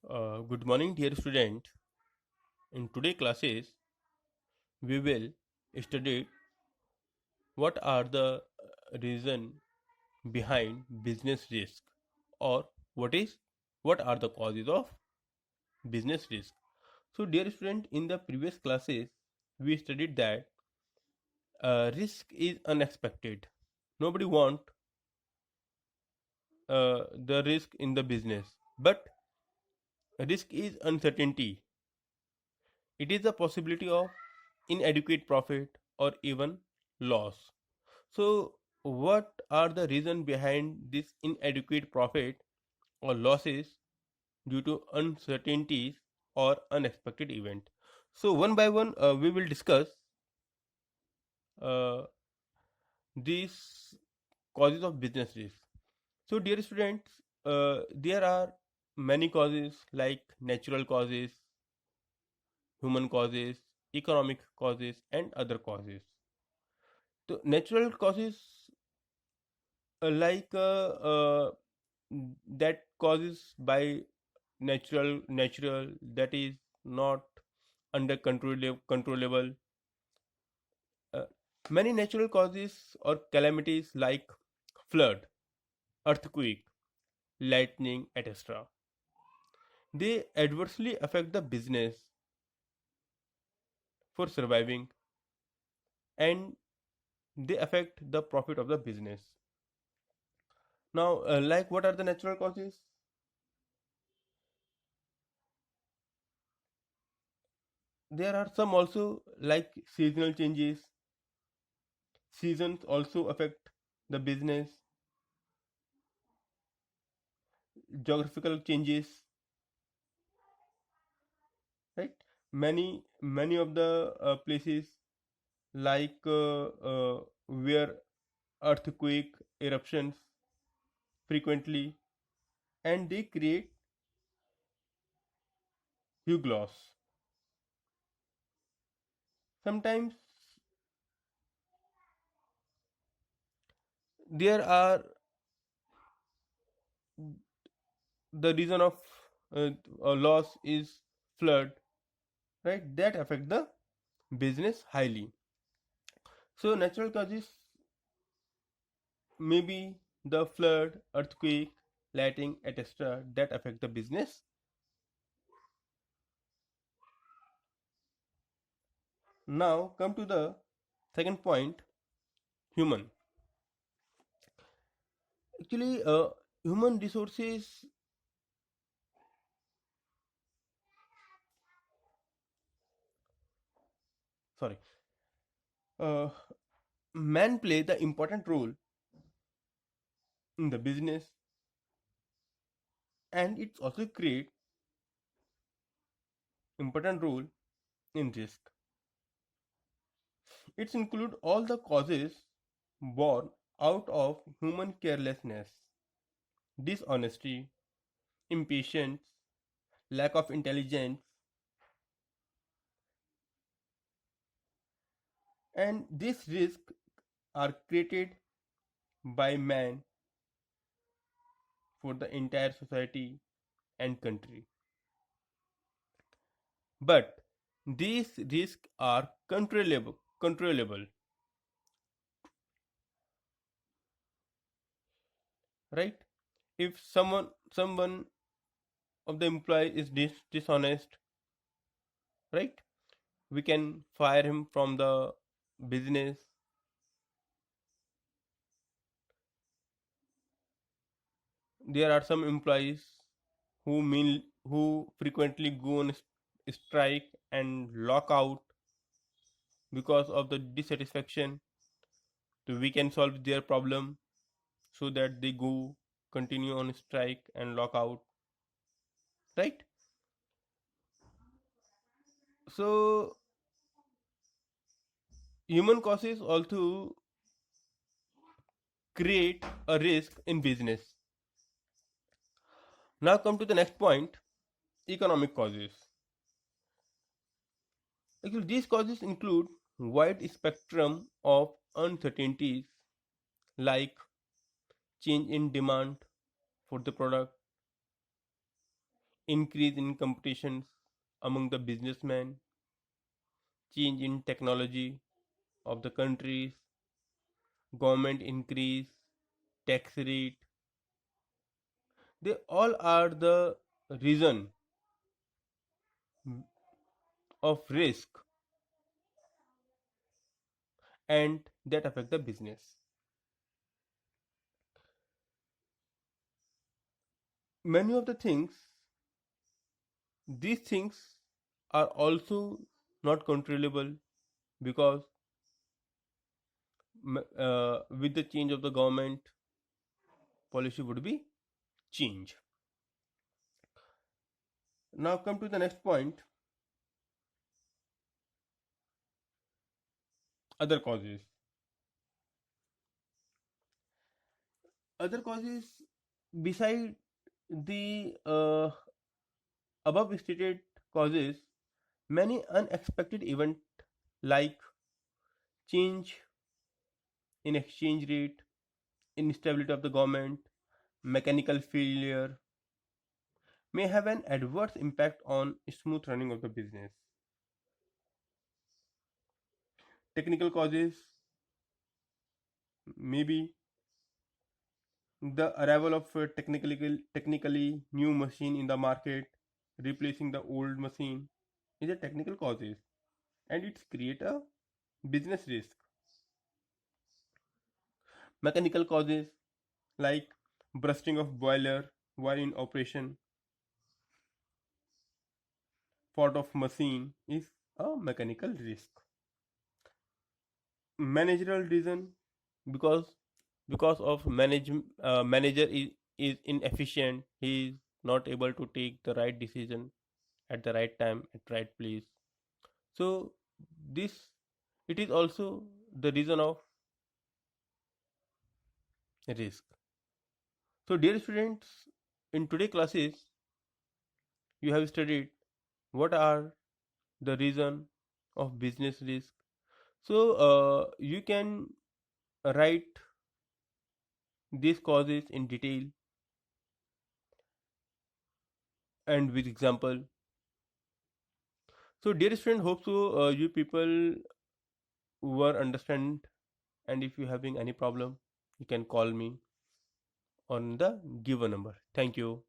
Good morning, dear student. In today classes, we will study what are the reason behind business risk, or what are the causes of business risk. So, dear student, in the previous classes, we studied that risk is unexpected. Nobody want the risk in the business, but risk is uncertainty. It is the possibility of inadequate profit or even loss. So, what are the reasons behind this inadequate profit or losses due to uncertainties or unexpected event? So, one by one, we will discuss uh, these causes of business risk. So, dear students, there are many causes like natural causes, human causes, economic causes, and other causes. So, natural causes like that causes by natural that is not under controllable. uh, Many natural causes or calamities like flood, earthquake, lightning, etc., they adversely affect the business for surviving, and they affect the profit of the business. Now, like what are the natural causes? There are some also like seasonal changes. Seasons also affect the business. Geographical changes, right? Many of the places like where earthquake eruptions frequently, and they create huge loss. Sometimes there are the reason of a loss is flood, right? That affect the business highly. So natural causes maybe the flood, earthquake, lightning, etc., that affect the business. Now come to the second point, human. Actually, human resources, sorry, uh, man play the important role in the business, and it's also create important role in risk. It's include all the causes born out of human carelessness, dishonesty, impatience, lack of intelligence, and these risks are created by man for the entire society and country. But these risks are controllable, right? If someone of the employee is dishonest, right? We can fire him from the business. There are some employees who frequently go on strike and lock out because of the dissatisfaction. So we can solve their problem so that they go continue on strike and lock out, right? So human causes also create a risk in business. Now come to the next point, economic causes. Actually, these causes include wide spectrum of uncertainties like change in demand for the product, increase in competitions among the businessmen, change in technology of the countries, government increase, tax rate, they all are the reason of risk and that affect the business. Many of the things, these things are also not controllable because with the change of the government, policy would be changed. Now come to the next point, other causes. Other causes beside the above stated causes, many unexpected events like change in exchange rate, instability of the government, mechanical failure may have an adverse impact on smooth running of the business. Technical causes, maybe the arrival of a technically new machine in the market, replacing the old machine, is a technical causes, and it's create a business risk. Mechanical causes like bursting of boiler while in operation, fault of machine is a mechanical risk. Managerial reason, because of manager is inefficient, he is not able to take the right decision at the right time at right place. So this, it is also the reason of risk. So dear students, in today classes you have studied what are the reason of business risk. So you can write these causes in detail and with example. So dear student, hope so you people were understand, and if you having any problem you can call me on the given number. Thank you.